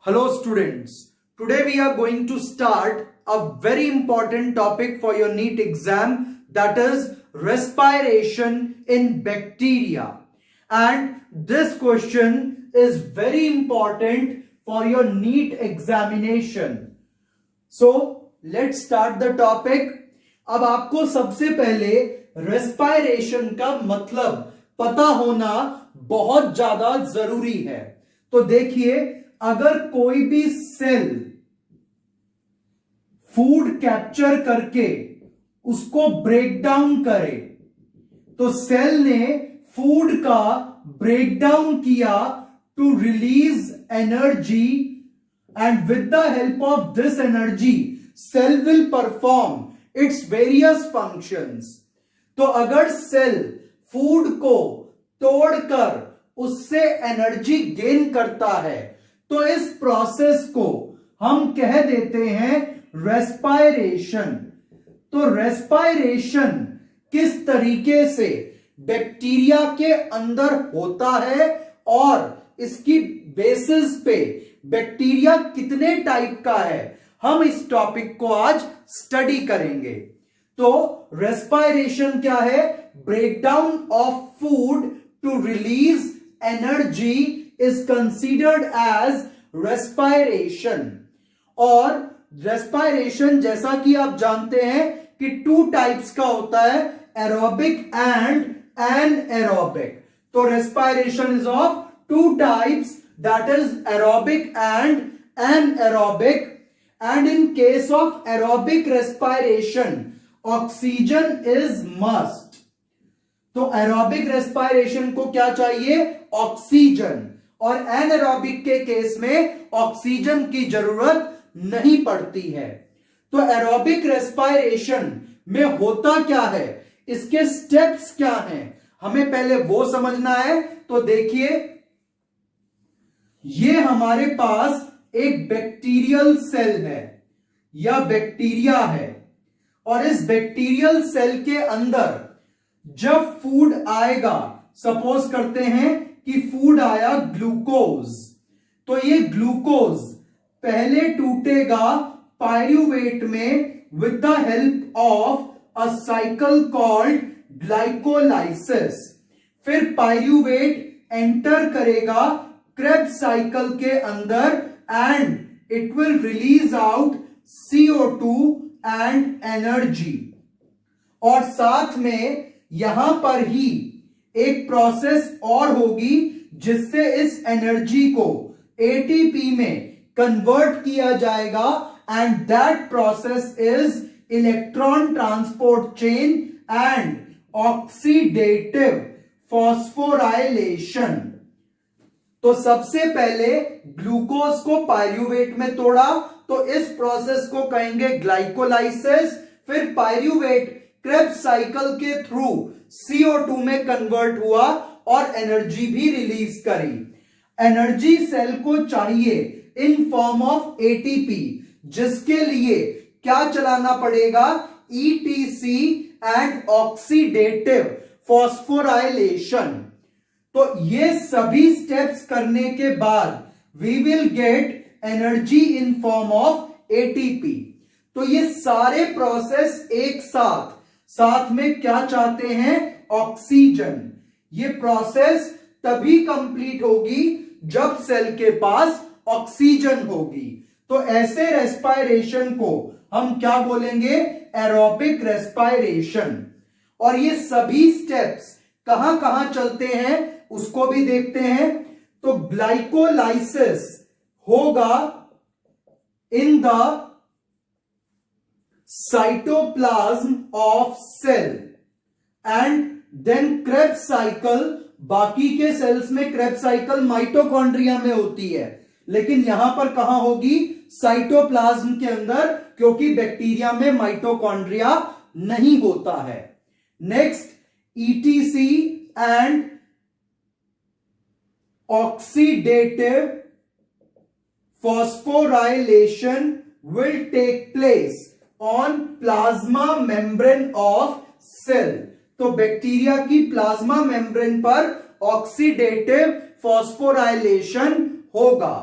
Hello students, today we are going to start a very important topic for your NEET exam, that is respiration in bacteria. And this question is very important for your NEET examination. So let's start the topic. अब आपको सबसे पहले respiration का मतलब पता होना बहुत ज्यादा जरूरी है। तो देखिए, अगर कोई भी सेल फूड कैप्चर करके उसको ब्रेक डाउन करे, तो सेल ने फूड का ब्रेक डाउन किया to release energy, and with the help of this energy cell will perform its various functions. तो अगर सेल फूड को तोड़कर उससे एनर्जी गेन करता है, तो इस प्रोसेस को हम कह देते हैं रेस्पायरेशन। तो रेस्पायरेशन किस तरीके से बैक्टीरिया के अंदर होता है और इसकी बेसिस पे बैक्टीरिया कितने टाइप का है, हम इस टॉपिक को आज स्टडी करेंगे। तो रेस्पायरेशन क्या है? Breakdown of food to release energy is considered as respiration। और respiration जैसा कि आप जानते हैं कि टू टाइप्स का होता है, एरोबिक एंड एनएरोबिक। तो respiration is of two types, that is aerobic and anaerobic। and in case of aerobic respiration oxygen is must। तो एरोबिक रेस्पायरेशन को क्या चाहिए? ऑक्सीजन। और एनारोबिक के केस में ऑक्सीजन की जरूरत नहीं पड़ती है। तो एरोबिक रेस्पायरेशन में होता क्या है, इसके स्टेप्स क्या हैं, हमें पहले वो समझना है। तो देखिए, ये हमारे पास एक बैक्टीरियल सेल है या बैक्टीरिया है, और इस बैक्टीरियल सेल के अंदर जब फूड आएगा, सपोज करते हैं कि फूड आया ग्लूकोज, तो ये ग्लूकोज पहले टूटेगा पायरूवेट में with the help of a cycle called glycolysis. फिर पायरूवेट एंटर करेगा क्रेब्स साइकिल के अंदर and it will release out CO2 and energy. और साथ में यहां पर ही एक प्रोसेस और होगी जिससे इस एनर्जी को ATP में कन्वर्ट किया जाएगा, and that process is electron transport chain and oxidative phosphorylation. तो सबसे पहले ग्लूकोज को पायरूवेट में तोड़ा, तो इस प्रोसेस को कहेंगे ग्लाइकोलाइसिस। फिर पायरूवेट क्रेब्स साइकिल के थ्रू CO2 में कन्वर्ट हुआ और एनर्जी भी रिलीज करी। एनर्जी सेल को चाहिए इन फॉर्म ऑफ ATP, जिसके लिए क्या चलाना पड़ेगा? ETC and oxidative phosphorylation. तो ये सभी स्टेप्स करने के बाद we will get energy in form of ATP। तो ये सारे प्रोसेस एक साथ में क्या चाहते हैं? ऑक्सीजन। ये प्रोसेस तभी कंप्लीट होगी जब सेल के पास ऑक्सीजन होगी। तो ऐसे रेस्पायरेशन को हम क्या बोलेंगे? Aerobic respiration. और ये सभी स्टेप्स कहां कहां चलते हैं उसको भी देखते हैं। तो ग्लाइकोलाइसिस होगा in the cytoplasm of cell, and then Krebs cycle, बाकी के सेल्स में क्रेब्स साइकिल माइटोकॉन्ड्रिया में होती है, लेकिन यहां पर कहां होगी? साइटोप्लाज्म के अंदर, क्योंकि बैक्टीरिया में माइटोकॉन्ड्रिया नहीं होता है। Next, ETC and oxidative phosphorylation will take place on plasma membrane of cell। तो बैक्टीरिया की प्लाज्मा मेम्ब्रेन पर ऑक्सीडेटिव फॉस्फोराइलेशन होगा।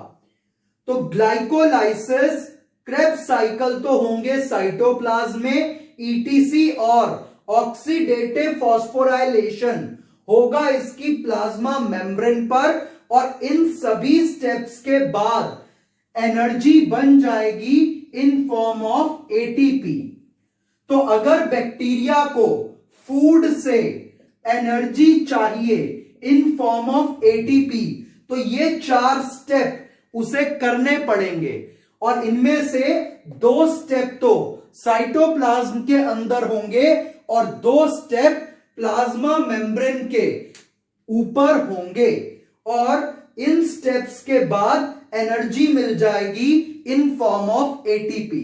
तो ग्लाइकोलाइसिस, क्रेब्स साइकिल तो होंगे साइटोप्लाज्म में, ईटीसी और ऑक्सीडेटिव फॉस्फोराइलेशन होगा इसकी प्लाज्मा मेम्ब्रेन पर, और इन सभी स्टेप्स के बाद एनर्जी बन जाएगी इन फॉर्म ऑफ एटीपी। तो अगर बैक्टीरिया को फूड से एनर्जी चाहिए इन फॉर्म ऑफ एटीपी, तो ये 4 स्टेप उसे करने पड़ेंगे, और इनमें से 2 स्टेप तो साइटोप्लाज्म के अंदर होंगे और 2 स्टेप प्लाज्मा मेम्ब्रेन के ऊपर होंगे, और इन स्टेप्स के बाद एनर्जी मिल जाएगी इन फॉर्म ऑफ एटीपी।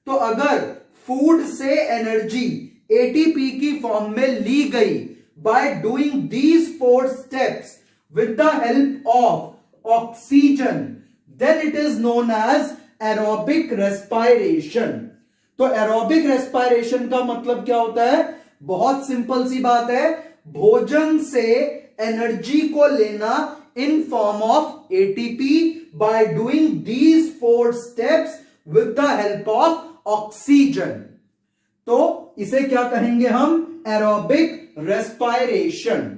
तो अगर फूड से एनर्जी एटीपी की फॉर्म में ली गई by doing these 4 steps with the help of oxygen, then it is known as aerobic respiration. तो एरोबिक रेस्पिरेशन का मतलब क्या होता है? बहुत सिंपल सी बात है, भोजन से एनर्जी को लेना इन form of ATP bye doing these 4 steps with the help of oxygen. तो इसे क्या कहेंगे हम? Aerobic respiration.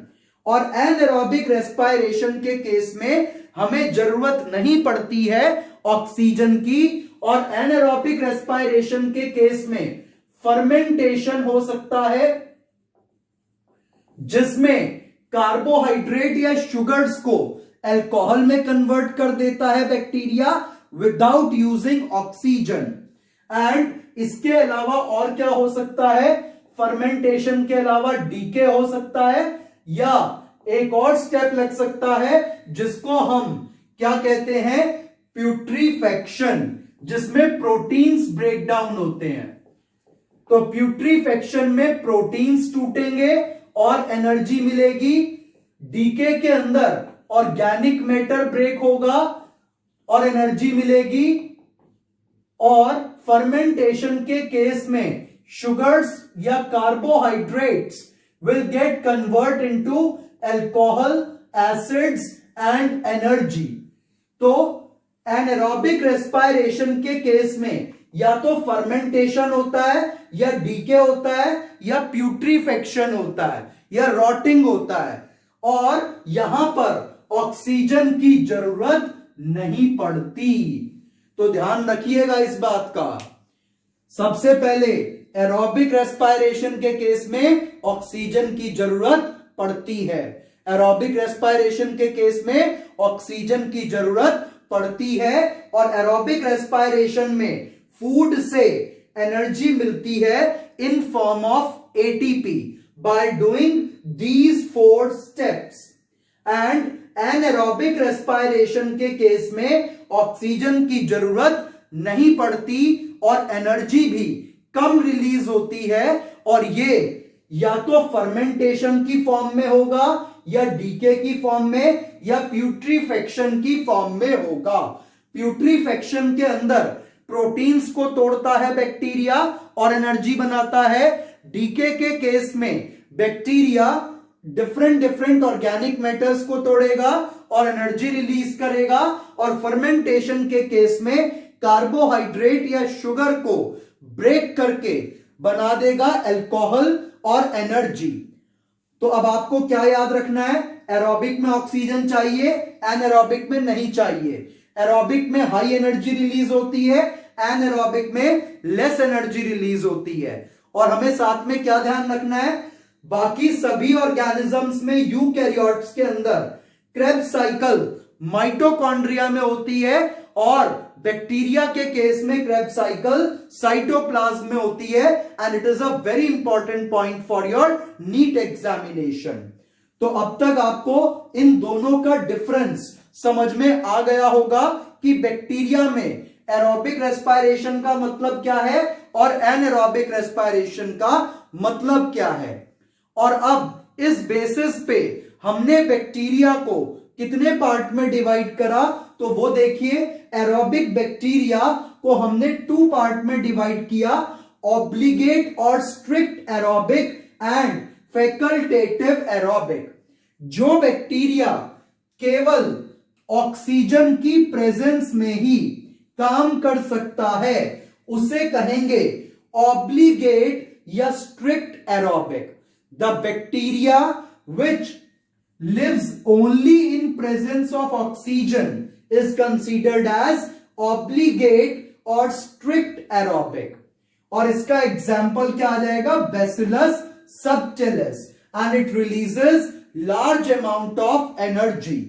और एनएरोबिक रेस्पिरेशन के केस में हमें जरूरत नहीं पड़ती है ऑक्सीजन की, और एनएरोबिक रेस्पिरेशन के केस में फर्मेंटेशन हो सकता है, जिसमें कार्बोहाइड्रेट या शुगर्स को अल्कोहल में कन्वर्ट कर देता है bacteria without using oxygen. And इसके अलावा और क्या हो सकता है? फर्मेंटेशन के अलावा डीके हो सकता है, या एक और स्टेप लग सकता है जिसको हम क्या कहते हैं? प्यूट्रीफेक्शन, जिसमें प्रोटीन्स ब्रेक डाउन होते हैं। तो प्यूट्रीफेक्शन में प्रोटीन्स टूटेंगे और एनर्जी मिलेगी। डीके के अंदर ऑर्गेनिक मैटर ब्रेक होगा और एनर्जी मिलेगी। और फर्मेंटेशन के केस में शुगर्स या carbohydrates will get convert into alcohol, acids and energy। तो एनारोबिक रेस्पिरेशन के केस में या तो फर्मेंटेशन होता है, या डीके होता है, या प्यूट्रीफेक्शन होता है, या रॉटिंग होता है, और यहां पर ऑक्सीजन की जरूरत नहीं पड़ती। तो ध्यान रखिएगा इस बात का। सबसे पहले एरोबिक रेस्पिरेशन के केस में ऑक्सीजन की जरूरत पड़ती है। एरोबिक रेस्पिरेशन के केस में ऑक्सीजन की जरूरत पड़ती है, और एरोबिक रेस्पिरेशन में फूड से एनर्जी मिलती है इन form of ATP bye doing these 4 steps. And anaerobic respiration के केस में ऑक्सीजन की जरूरत नहीं पड़ती और एनर्जी भी कम रिलीज होती है, और ये या तो फर्मेंटेशन की फॉर्म में होगा, या डीके की फॉर्म में, या प्यूट्रीफेक्शन की फॉर्म में होगा। प्यूट्रीफेक्शन के अंदर प्रोटीन्स को तोड़ता है बैक्टीरिया और एनर्जी बनाता है। डीके के केस में बैक्टीरिया डिफरेंट ऑर्गेनिक मैटर्स को तोड़ेगा और एनर्जी रिलीज करेगा। और फर्मेंटेशन के केस में कार्बोहाइड्रेट या शुगर को ब्रेक करके बना देगा अल्कोहल और एनर्जी। तो अब आपको क्या याद रखना है? एरोबिक में ऑक्सीजन चाहिए, एनारोबिक में नहीं चाहिए। एरोबिक में हाई एनर्जी रिलीज होती है, एनारोबिक में लेस एनर्जी रिलीज होती है। और हमें साथ में क्या ध्यान रखना है? बाकी सभी ऑर्गेनिजम्स में, यूकैरियोट्स के अंदर क्रेब्स साइकिल माइटोकॉन्ड्रिया में होती है, और बैक्टीरिया के केस में क्रेब्स साइकिल साइटोप्लाज्म में होती है। And it is a very important point for your NEET examination. तो अब तक आपको इन दोनों का डिफरेंस समझ में आ गया होगा कि बैक्टीरिया में एरोबिक रेस्पिरेशन का मतलब क्या है और एनारोबिक रेस्पिरेशन का मतलब क्या है। और अब इस बेसिस पे हमने बैक्टीरिया को कितने पार्ट में डिवाइड करा? तो वो देखिए, एरोबिक बैक्टीरिया को हमने 2 पार्ट में डिवाइड किया, ऑब्लिगेट और strict aerobic and facultative aerobic. जो बैक्टीरिया केवल ऑक्सीजन की प्रेजेंस में ही काम कर सकता है, उसे कहेंगे ऑब्लिगेट या strict aerobic. The bacteria which lives only in presence of oxygen is considered as obligate और स्ट्रिक्ट एरोबिक। और इसका एग्जाम्पल क्या आ जाएगा? Bacillus subtilis, and it releases large amount of energy.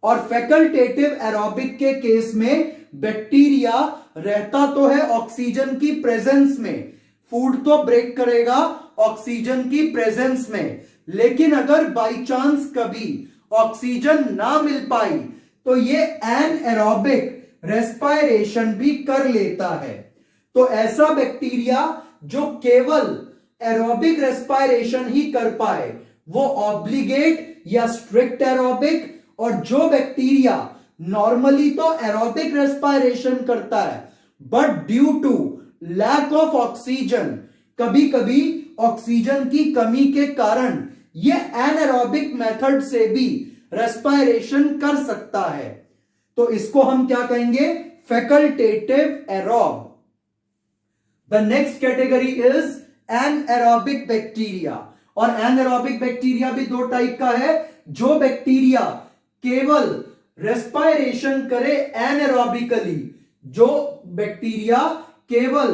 और फैकल्टेटिव एरोबिक के केस में बैक्टीरिया रहता तो है ऑक्सीजन की प्रेजेंस में, फूड तो ब्रेक करेगा ऑक्सीजन की प्रेजेंस में, लेकिन अगर बाई चांस कभी ऑक्सीजन ना मिल पाई तो ये एनएरोबिक रेस्पायरेशन भी कर लेता है। तो ऐसा बैक्टीरिया जो केवल एरोबिक रेस्पायरेशन ही कर पाए वो ऑब्लिगेट या स्ट्रिक्ट एरोबिक, और जो बैक्टीरिया नॉर्मली तो एरोबिक रेस्पायरेशन करता है but due to lack of oxygen, कभी कभी ऑक्सीजन की कमी के कारण ये एनएरोबिक मेथड से भी रेस्पायरेशन कर सकता है, तो इसको हम क्या कहेंगे? Facultative aerobe. The next category is anaerobic bacteria. और एनएरोबिक बैक्टीरिया भी दो टाइप का है, जो बैक्टीरिया केवल रेस्पायरेशन करे एनएरोबिकली, जो बैक्टीरिया केवल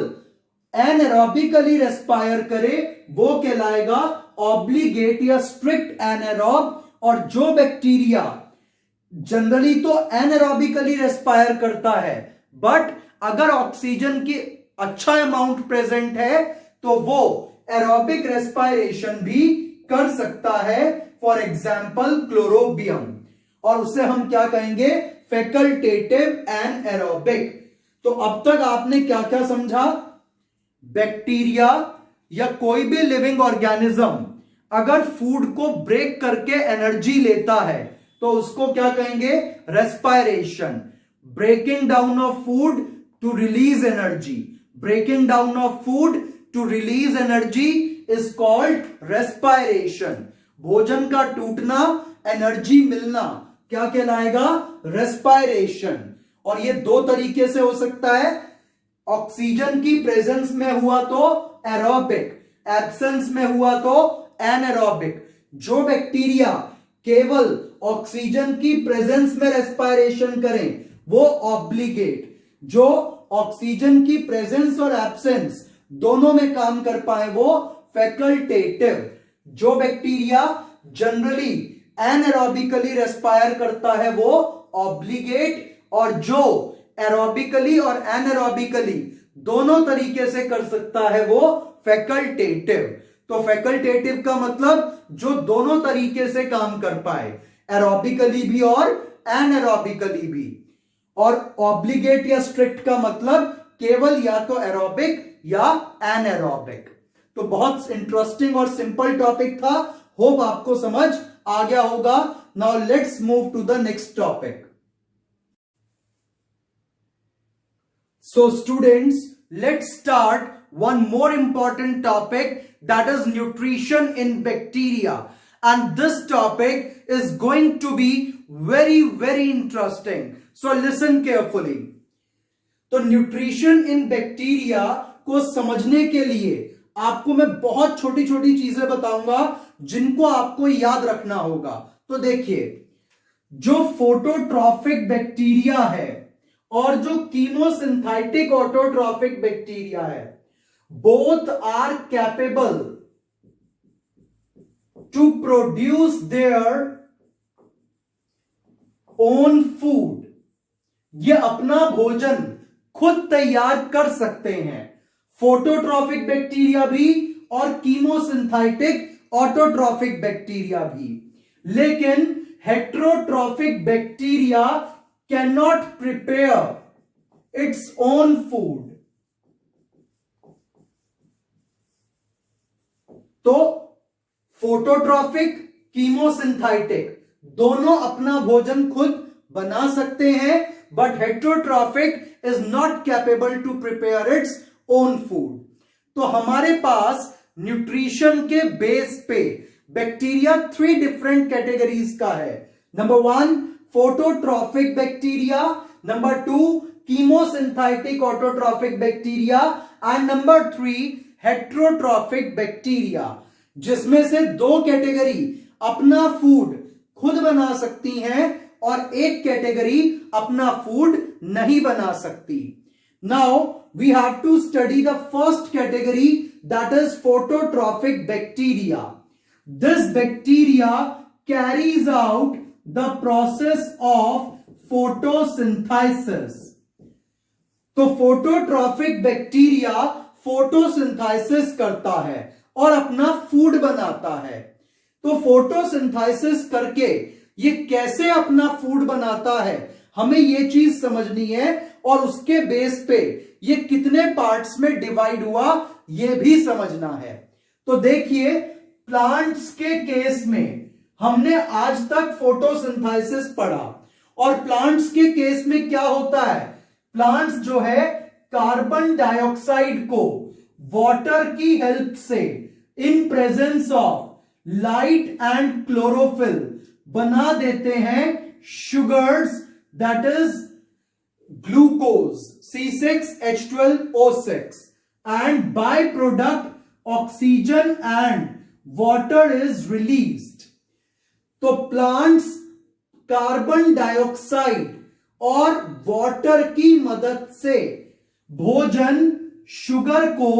एनएरोबिकली रेस्पायर करे वो कहलाएगा ऑब्लिगेट या स्ट्रिक्ट एनएरोब। और जो बैक्टीरिया जनरली तो एनएरोबिकली रेस्पायर करता है बट अगर ऑक्सीजन की अच्छा अमाउंट प्रेजेंट है तो वो एरोबिक रेस्पायरेशन भी कर सकता है, फॉर एग्जाम्पल क्लोरोबियम, और उसे हम क्या कहेंगे? Facultative anaerobic. तो अब तक आपने क्या क्या समझा? बैक्टीरिया या कोई भी लिविंग ऑर्गेनिज्म अगर फूड को ब्रेक करके एनर्जी लेता है तो उसको क्या कहेंगे? Respiration. Breaking down of food to release energy, breaking down of food to release energy is called respiration. भोजन का टूटना, एनर्जी मिलना क्या कहलाएगा? रेस्पायरेशन। और ये दो तरीके से हो सकता है, ऑक्सीजन की प्रेजेंस में हुआ तो एरोबिक, एब्सेंस में हुआ तो एनएरोबिक। जो बैक्टीरिया केवल ऑक्सीजन की प्रेजेंस में रेस्पायरेशन करें वो ऑब्लिगेट, जो ऑक्सीजन की प्रेजेंस और एब्सेंस दोनों में काम कर पाए वो फैकल्टेटिव। जो बैक्टीरिया जनरली एनएरोबिकली रेस्पायर करता है वो ऑब्लिगेट, और जो एरोबिकली और एनएरोबिकली दोनों तरीके से कर सकता है वो फैकल्टेटिव। तो फैकल्टेटिव का मतलब जो दोनों तरीके से काम कर पाए, एरोबिकली भी और एनएरोबिकली भी। और ऑब्लिगेट या स्ट्रिक्ट का मतलब केवल या तो एरोबिक या एनएरोबिक। तो बहुत इंटरेस्टिंग और सिंपल टॉपिक था, होप आपको समझ आ गया होगा। Now let's move to the next topic. So students, let's start one more important topic, that is nutrition in bacteria, and this topic is going to be very interesting, so listen carefully। तो nutrition in bacteria को समझने के लिए आपको मैं बहुत छोटी छोटी चीजें बताऊंगा जिनको आपको याद रखना होगा। तो देखिए, जो फोटोट्रॉफिक बैक्टीरिया है और जो कीमोसिंथेटिक ऑटोट्रॉफिक बैक्टीरिया है, both are capable to produce their own food. ये अपना भोजन खुद तैयार कर सकते हैं, फोटोट्रॉफिक बैक्टीरिया भी और कीमोसिंथेटिक ऑटोट्रॉफिक बैक्टीरिया भी। लेकिन heterotrophic bacteria cannot prepare its own food। तो फोटोट्रॉफिक, कीमोसिंथेटिक दोनों अपना भोजन खुद बना सकते हैं, but heterotrophic is not capable to prepare its own food. तो हमारे पास न्यूट्रिशन के बेस पे बैक्टीरिया 3 डिफरेंट कैटेगरीज का है। Number 1 phototropic bacteria, number 2 chemosynthetic autotrophic bacteria and number 3 heterotrophic bacteria, जिसमें से दो कैटेगरी अपना फूड खुद बना सकती हैं और एक कैटेगरी अपना फूड नहीं बना सकती. Now we have to study the first category, that is phototrophic bacteria. This bacteria carries out the process of photosynthesis. तो फोटोट्रॉफिक बैक्टीरिया फोटोसिंथेसिस करता है और अपना फूड बनाता है. तो फोटोसिंथेसिस करके ये कैसे अपना फूड बनाता है, हमें ये चीज समझनी है और उसके बेस पे ये कितने पार्ट्स में डिवाइड हुआ ये भी समझना है. तो देखिए, प्लांट्स के केस में हमने आज तक फोटोसिंथेसिस पढ़ा और प्लांट्स के केस में क्या होता है, प्लांट्स जो है कार्बन डाइऑक्साइड को वाटर की हेल्प से इन presence of light and chlorophyll बना देते हैं sugars, that is glucose C6H12O6 and by product oxygen and water is released. तो प्लांट्स कार्बन डाइऑक्साइड और वाटर की मदद से भोजन शुगर को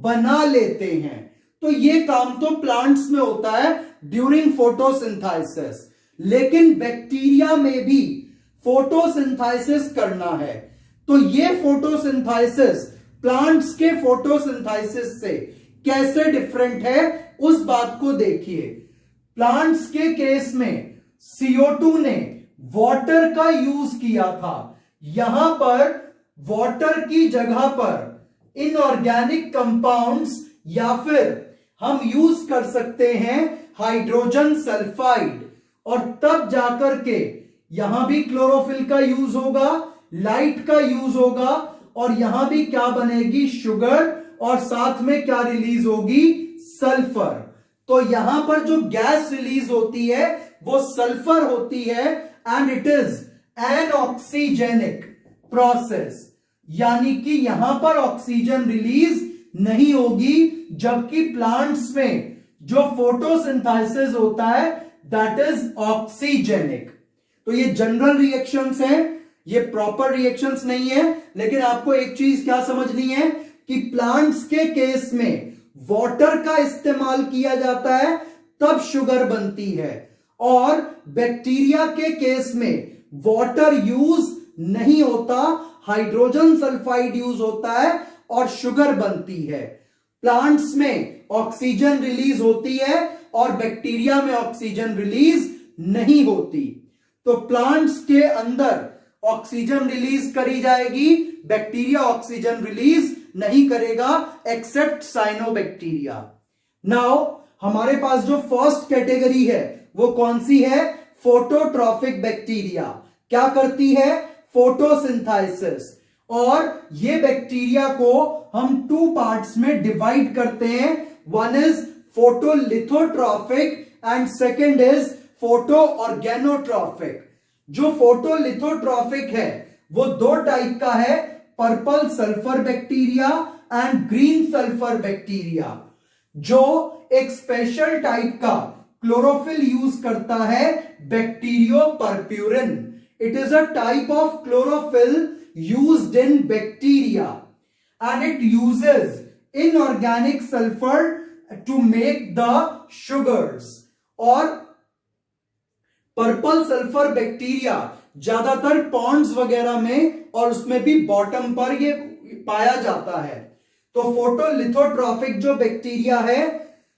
बना लेते हैं. तो ये काम तो प्लांट्स में होता है ड्यूरिंग फोटोसिंथेसिस, लेकिन बैक्टीरिया में भी फोटोसिंथेसिस करना है. तो ये फोटोसिंथेसिस प्लांट्स के फोटोसिंथेसिस से कैसे डिफरेंट है उस बात को देखिए. प्लांट्स के केस में CO2 ने वाटर का यूज किया था. यहां पर वाटर की जगह पर इनऑर्गेनिक कंपाउंड्स या फिर हम यूज कर सकते हैं हाइड्रोजन सल्फाइड, और तब जाकर के यहां भी क्लोरोफिल का यूज होगा, लाइट का यूज होगा और यहां भी क्या बनेगी, शुगर, और साथ में क्या रिलीज होगी, सल्फर. तो यहां पर जो गैस रिलीज होती है वो सल्फर होती है and it is an oxygenic process, यानी कि यहां पर ऑक्सीजन रिलीज नहीं होगी, जबकि प्लांट्स में जो फोटोसिंथेसिस होता है दैट इज ऑक्सीजेनिक. तो ये जनरल रिएक्शंस हैं, ये प्रॉपर रिएक्शंस नहीं है, लेकिन आपको एक चीज क्या समझनी है कि प्लांट्स के केस में वाटर का इस्तेमाल किया जाता है तब शुगर बनती है, और बैक्टीरिया के केस में वाटर यूज नहीं होता, हाइड्रोजन सल्फाइड यूज होता है और शुगर बनती है. प्लांट्स में ऑक्सीजन रिलीज होती है और बैक्टीरिया में ऑक्सीजन रिलीज नहीं होती. तो प्लांट्स के अंदर ऑक्सीजन रिलीज करी जाएगी, बैक्टीरिया ऑक्सीजन रिलीज नहीं करेगा एक्सेप्ट साइनोबैक्टीरिया. नाउ हमारे पास जो फर्स्ट कैटेगरी है वो कौन सी है, फोटोट्रॉफिक बैक्टीरिया. क्या करती है, फोटोसिंथेसिस. और ये बैक्टीरिया को हम टू पार्ट्स में डिवाइड करते हैं. One is photolithotrophic and second is photo organotrophic. जो फोटोलिथोट्रॉफिक है वो दो टाइप का है, purple sulphur bacteria and green sulphur bacteria, जो एक स्पेशल टाइप का क्लोरोफिल यूज करता है, bacteriopurpurin. It is a type of chlorophyll used in bacteria and it uses inorganic sulfur to make the sugars. और purple sulphur bacteria ज्यादातर Pond's वगैरह में और उसमें भी बॉटम पर ये पाया जाता है. तो फोटोलिथोट्रॉफिक जो बैक्टीरिया है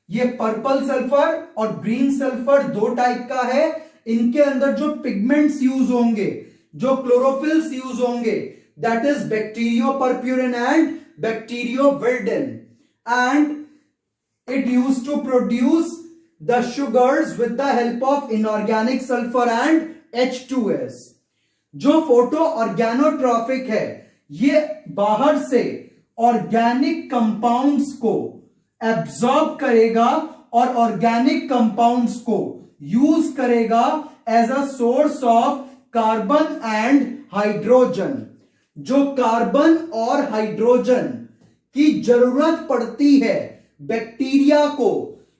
ये पर्पल सल्फर और ग्रीन सल्फर दो टाइप का है. इनके अंदर जो पिगमेंट्स यूज होंगे, जो क्लोरोफिल्स यूज होंगे, that is bacteriopurpurin and bacterioviridin, and it use to produce the sugars with the help of inorganic sulphur and H2S. जो फोटो ऑर्गेनोट्रॉफिक है ये बाहर से ऑर्गेनिक कंपाउंड्स को एब्जॉर्ब करेगा और ऑर्गेनिक कंपाउंड्स को यूज करेगा as a source of carbon and hydrogen. जो कार्बन और हाइड्रोजन की जरूरत पड़ती है बैक्टीरिया को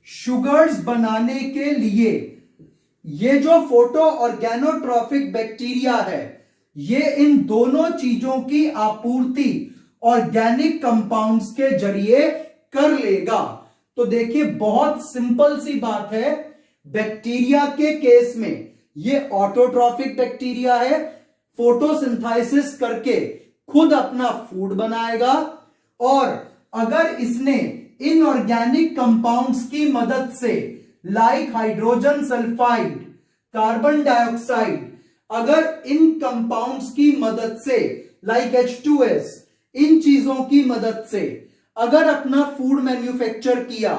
शुगर्स बनाने के लिए, ये जो फोटो ऑर्गेनोट्रॉफिक बैक्टीरिया है ये इन दोनों चीजों की आपूर्ति ऑर्गेनिक कंपाउंड्स के जरिए कर लेगा। तो देखिए बहुत सिंपल सी बात है, बैक्टीरिया के केस में ये ऑटोट्रॉफिक बैक्टीरिया है, फोटोसिंथेसिस करके खुद अपना फूड बनाएगा, और अगर इसने इनऑर्गेनिक कंपाउंड्स की मदद से like hydrogen sulphide, carbon dioxide, अगर इन कंपाउंड्स की मदद से लाइक H2S, इन चीजों की मदद से अगर अपना फूड मैन्युफैक्चर किया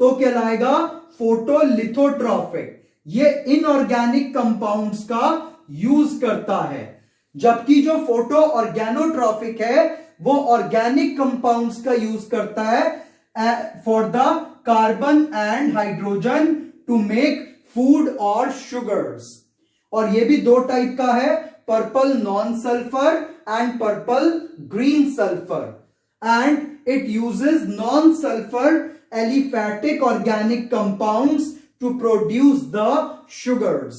तो कहलाएगा फोटोलिथोट्रॉफिक। ये इनऑर्गेनिक कंपाउंड्स का यूज करता है, जबकि जो फोटो ऑर्गेनोट्रॉफिक है वो ऑर्गेनिक कंपाउंड्स का यूज करता है for the carbon and hydrogen to make food और शुगर्स। और ये भी दो टाइप का है, purple non sulphur and purple green sulphur, and it uses non sulphur aliphatic organic compounds to produce the sugars.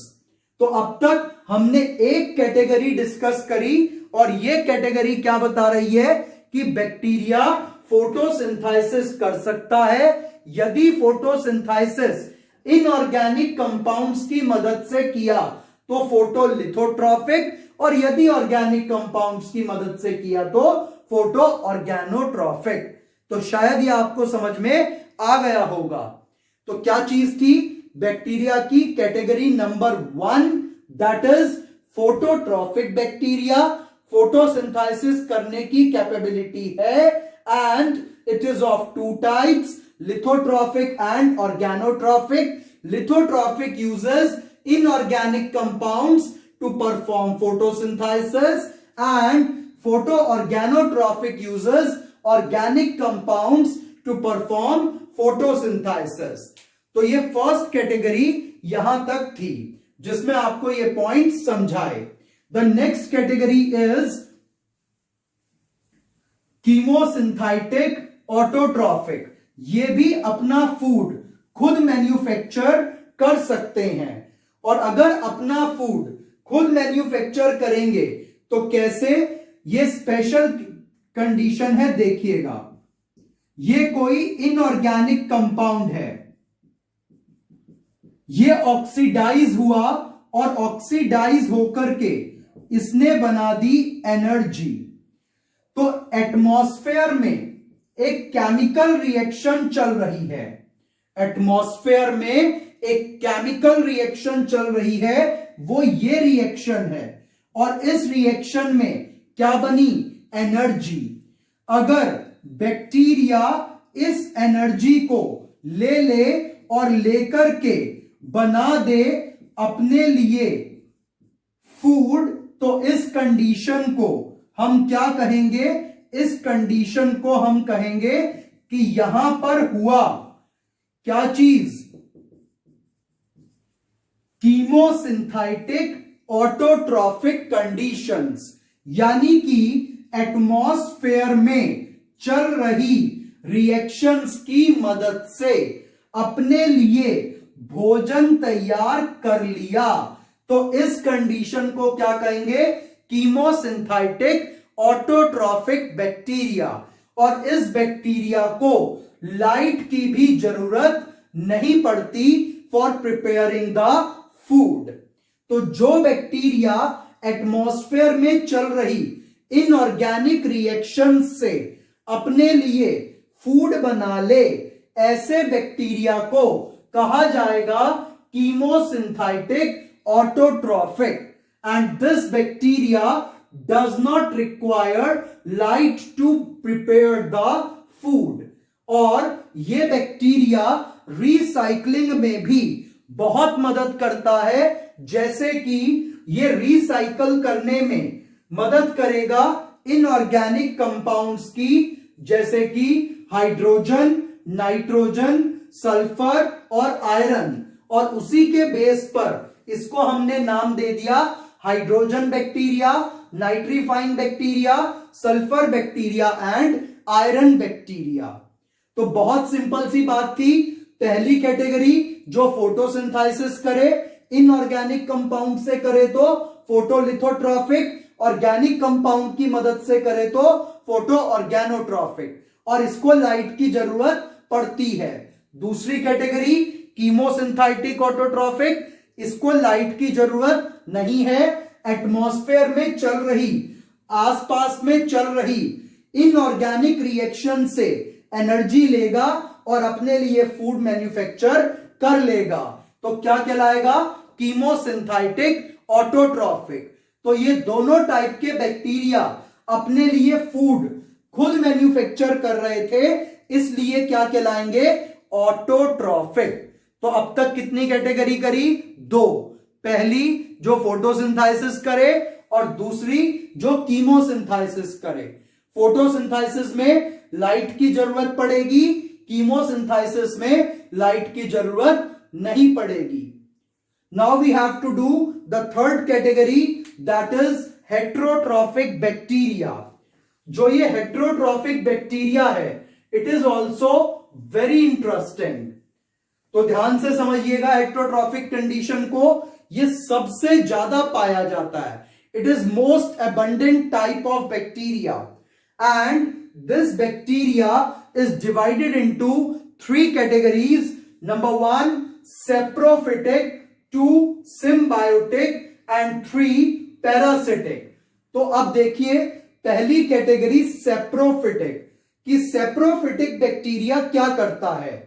तो अब तक हमने एक कैटेगरी डिस्कस करी, और ये कैटेगरी क्या बता रही है कि बैक्टीरिया फोटोसिंथेसिस कर सकता है। यदि फोटोसिंथेसिस इनऑर्गेनिक कंपाउंड्स की मदद से किया तो फोटोलिथोट्रॉफिक, और यदि ऑर्गेनिक कंपाउंड्स की मदद से किया तो फोटो ऑर्गेनोट्रॉफिक। तो शायद ये आपको समझ में आ गया होगा। तो क्या चीज थी बैक्टीरिया की category number 1, that is phototrophic bacteria, photosynthesis करने की कैपेबिलिटी है, and it is of two types, lithotrophic and organotrophic. Lithotrophic uses inorganic compounds to perform photosynthesis, and photoorganotrophic uses organic compounds to perform photosynthesis। तो ये first category यहां तक थी जिसमें आपको ये पॉइंट समझाए। The next category is chemosynthetic autotrophic. ये भी अपना फूड खुद मैन्युफैक्चर कर सकते हैं, और अगर अपना फूड खुद मैन्युफैक्चर करेंगे तो कैसे, ये स्पेशल कंडीशन है, देखिएगा। ये कोई इनऑर्गेनिक कंपाउंड है, ये ऑक्सीडाइज हुआ, और ऑक्सीडाइज होकर के इसने बना दी एनर्जी। तो एटमॉस्फेयर में एक केमिकल रिएक्शन चल रही है, एटमॉस्फेयर में एक केमिकल रिएक्शन चल रही है, वो ये रिएक्शन है, और इस रिएक्शन में क्या बनी, एनर्जी। अगर बैक्टीरिया इस एनर्जी को ले और लेकर के बना दे अपने लिए फूड, तो इस कंडीशन को हम क्या कहेंगे, इस कंडीशन को हम कहेंगे कि यहां पर हुआ क्या चीज, कीमोसिंथेटिक ऑटोट्रॉफिक कंडीशंस। यानी कि एटमॉस्फेयर में चल रही रिएक्शंस की मदद से अपने लिए भोजन तैयार कर लिया, तो इस कंडीशन को क्या कहेंगे, कीमोसिंथेटिक ऑटोट्रॉफिक बैक्टीरिया। और इस बैक्टीरिया को लाइट की भी जरूरत नहीं पड़ती फॉर प्रिपेयरिंग द फूड। तो जो बैक्टीरिया एटमॉस्फेयर में चल रही इनऑर्गेनिक रिएक्शन से अपने लिए फूड बना ले, ऐसे बैक्टीरिया को कहा जाएगा chemosynthetic autotrophic, and this bacteria does not require light to prepare the food. और ये बैक्टीरिया रिसाइकलिंग में भी बहुत मदद करता है, जैसे कि ये रिसाइकल करने में मदद करेगा इनऑर्गेनिक कंपाउंड्स की, जैसे कि हाइड्रोजन, नाइट्रोजन, सल्फर और आयरन, और उसी के बेस पर इसको हमने नाम दे दिया hydrogen bacteria, nitrifying bacteria, sulphur bacteria and iron bacteria. तो बहुत सिंपल सी बात थी। पहली कैटेगरी जो फोटोसिंथेसिस करे, इनऑर्गेनिक कंपाउंड से करे तो फोटोलिथोट्रॉफिक, ऑर्गेनिक कंपाउंड की मदद से करे तो फोटो ऑर्गेनोट्रॉफिक, और इसको लाइट की जरूरत पड़ती है। दूसरी कैटेगरी कीमोसिंथेटिक ऑटोट्रॉफिक, इसको लाइट की जरूरत नहीं है। एटमॉस्फेयर में चल रही, आसपास में चल रही इनऑर्गेनिक रिएक्शन से एनर्जी लेगा और अपने लिए फूड मैन्युफैक्चर कर लेगा, तो क्या कहलाएगा? Chemosynthetic autotrophic. तो ये दोनों टाइप के बैक्टीरिया अपने लिए फूड खुद मैन्युफैक्चर कर रहे थे, इसलिए क्या कहलाएंगे? ऑटोट्रॉफिक। तो अब तक कितनी कैटेगरी करी? दो। पहली जो फोटोसिंथेसिस करे और दूसरी जो कीमोसिंथेसिस करे। फोटोसिंथेसिस में लाइट की जरूरत पड़ेगी, कीमोसिंथेसिस में लाइट की जरूरत नहीं पड़ेगी। Now we have to do the third category, that is heterotrophic bacteria. जो ये हेट्रोट्रॉफिक बैक्टीरिया है, it is also very interesting. तो ध्यान से समझिएगा हेट्रोट्रॉफिक कंडीशन को, ये सबसे ज्यादा पाया जाता है। It is most abundant type of bacteria and this bacteria is divided into three categories. Number 1 saprophytic, 2 symbiotic and 3 parasitic. तो अब देखिए पहली कैटेगरी सेप्रोफिटिक, कि सेप्रोफिटिक बैक्टीरिया क्या करता है।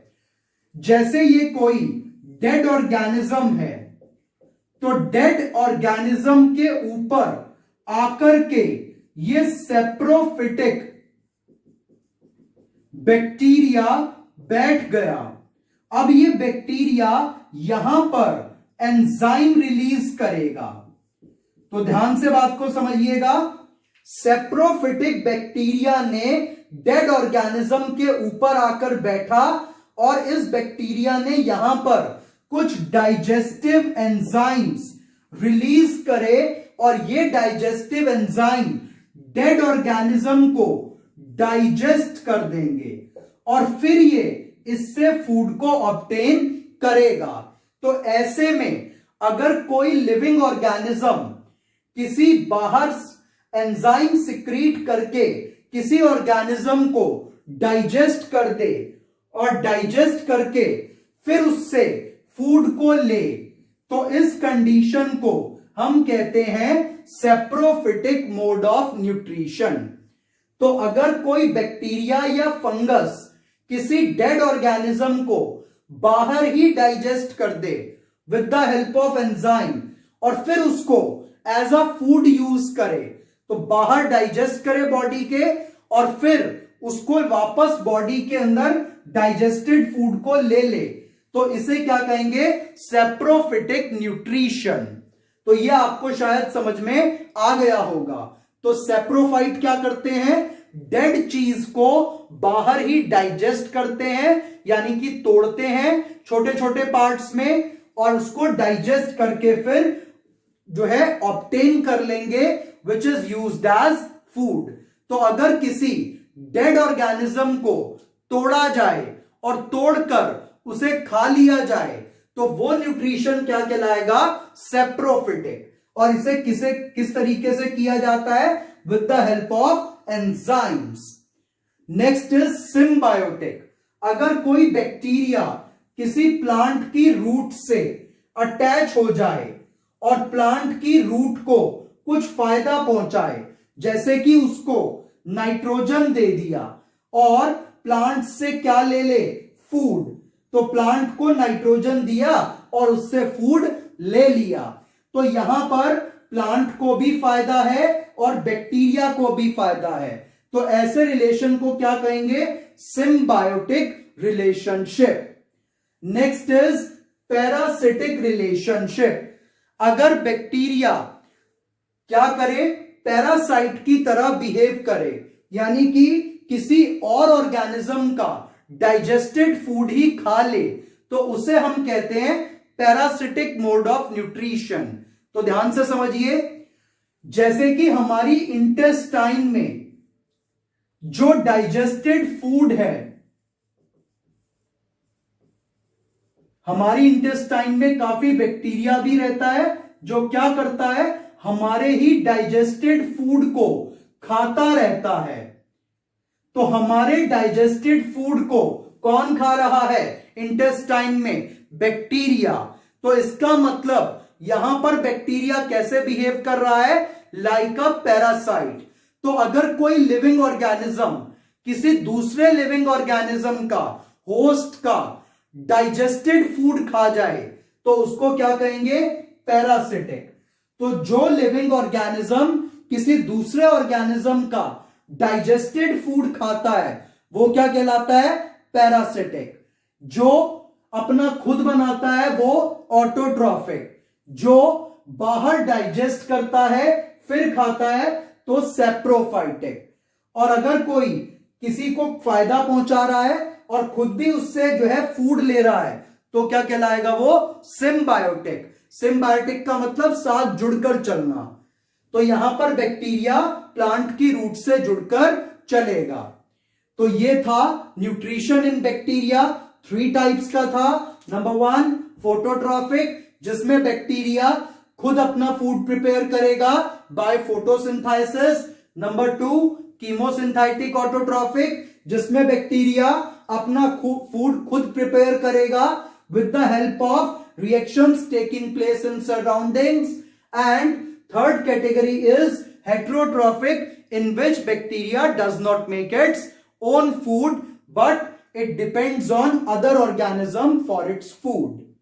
जैसे ये कोई डेड ऑर्गेनिज्म है, तो डेड ऑर्गेनिज्म के ऊपर आकर के ये सेप्रोफिटिक बैक्टीरिया बैठ गया। अब ये बैक्टीरिया यहां पर एंजाइम रिलीज करेगा। तो ध्यान से बात को समझिएगा। सेप्रोफिटिक बैक्टीरिया ने डेड ऑर्गेनिज्म के ऊपर आकर बैठा और इस बैक्टीरिया ने यहां पर कुछ डाइजेस्टिव एंजाइम्स रिलीज करे और ये डाइजेस्टिव एंजाइम डेड ऑर्गेनिज्म को डाइजेस्ट कर देंगे और फिर ये इससे फूड को ऑब्टेन करेगा। तो ऐसे में अगर कोई लिविंग ऑर्गेनिज्म किसी बाहर एंजाइम सिक्रीट करके किसी ऑर्गेनिज्म को डाइजेस्ट कर दे और डाइजेस्ट करके फिर उससे फूड को ले, तो इस कंडीशन को हम कहते हैं सेप्रोफिटिक मोड ऑफ न्यूट्रिशन। तो अगर कोई बैक्टीरिया या फंगस किसी डेड ऑर्गेनिज्म को बाहर ही डाइजेस्ट कर दे with the help of enzyme और फिर उसको एज अ फूड यूज करे, तो बाहर डाइजेस्ट करे बॉडी के और फिर उसको वापस बॉडी के अंदर डाइजेस्टेड फूड को ले ले, तो इसे क्या कहेंगे? Saprophytic nutrition. तो ये आपको शायद समझ में आ गया होगा। तो सेप्रोफाइट क्या करते हैं? डेड चीज को बाहर ही डाइजेस्ट करते हैं, यानी कि तोड़ते हैं छोटे छोटे पार्ट्स में और उसको डाइजेस्ट करके फिर जो है ऑब्टेन कर लेंगे, which is used as food. तो अगर किसी डेड ऑर्गेनिज्म को तोड़ा जाए और तोड़कर उसे खा लिया जाए, तो वो न्यूट्रिशन क्या कहलाएगा? सेप्रोफिटिक। और इसे किस तरीके से किया जाता है? With the help of enzymes. Next is symbiotic. अगर कोई बैक्टीरिया किसी प्लांट की रूट से अटैच हो जाए और प्लांट की रूट को कुछ फायदा पहुंचाए, जैसे कि उसको नाइट्रोजन दे दिया और प्लांट से क्या ले ले? फूड। तो प्लांट को नाइट्रोजन दिया और उससे फूड ले लिया, तो यहां पर प्लांट को भी फायदा है और बैक्टीरिया को भी फायदा है। तो ऐसे रिलेशन को क्या कहेंगे? Symbiotic relationship. Next is parasitic relationship. अगर बैक्टीरिया क्या करे? पैरासाइट की तरह बिहेव करे, यानी कि किसी और ऑर्गेनिज्म का डाइजेस्टेड फूड ही खा ले, तो उसे हम कहते हैं पैरासिटिक मोड ऑफ न्यूट्रिशन। तो ध्यान से समझिए, जैसे कि हमारी इंटेस्टाइन में जो डाइजेस्टेड फूड है, हमारी इंटेस्टाइन में काफी बैक्टीरिया भी रहता है जो क्या करता है, हमारे ही डाइजेस्टेड फूड को खाता रहता है। तो हमारे डाइजेस्टेड फूड को कौन खा रहा है इंटेस्टाइन में? बैक्टीरिया। तो इसका मतलब यहां पर बैक्टीरिया कैसे बिहेव कर रहा है? Like a parasite. तो अगर कोई लिविंग ऑर्गेनिज्म किसी दूसरे लिविंग ऑर्गेनिज्म का, होस्ट का डाइजेस्टेड फूड खा जाए तो उसको क्या कहेंगे? पैरासिटिक। तो जो लिविंग ऑर्गेनिज्म किसी दूसरे ऑर्गेनिज्म का डाइजेस्टेड फूड खाता है वो क्या कहलाता है? पैरासिटिक। जो अपना खुद बनाता है वो ऑटोट्रॉफिक। जो बाहर डाइजेस्ट करता है फिर खाता है तो सेप्रोफाइटिक। और अगर कोई किसी को फायदा पहुंचा रहा है और खुद भी उससे जो है फूड ले रहा है तो क्या कहलाएगा वो? सिम्बायोटिक। सिम्बायोटिक का मतलब साथ जुड़कर चलना। तो यहां पर बैक्टीरिया प्लांट की रूट से जुड़कर चलेगा। तो ये था न्यूट्रिशन इन बैक्टीरिया। 3 टाइप्स का था। नंबर 1 फोटोट्रॉफिक, जिसमें बैक्टीरिया खुद अपना फूड प्रिपेयर करेगा by photosynthesis. Number 2 chemosynthetic autotrophic, जिसमें बैक्टीरिया अपना फूड खुद प्रिपेयर करेगा with the help of reactions taking place in surroundings. And third category is heterotrophic, in which bacteria does not make its own food but it depends on other organism for its food.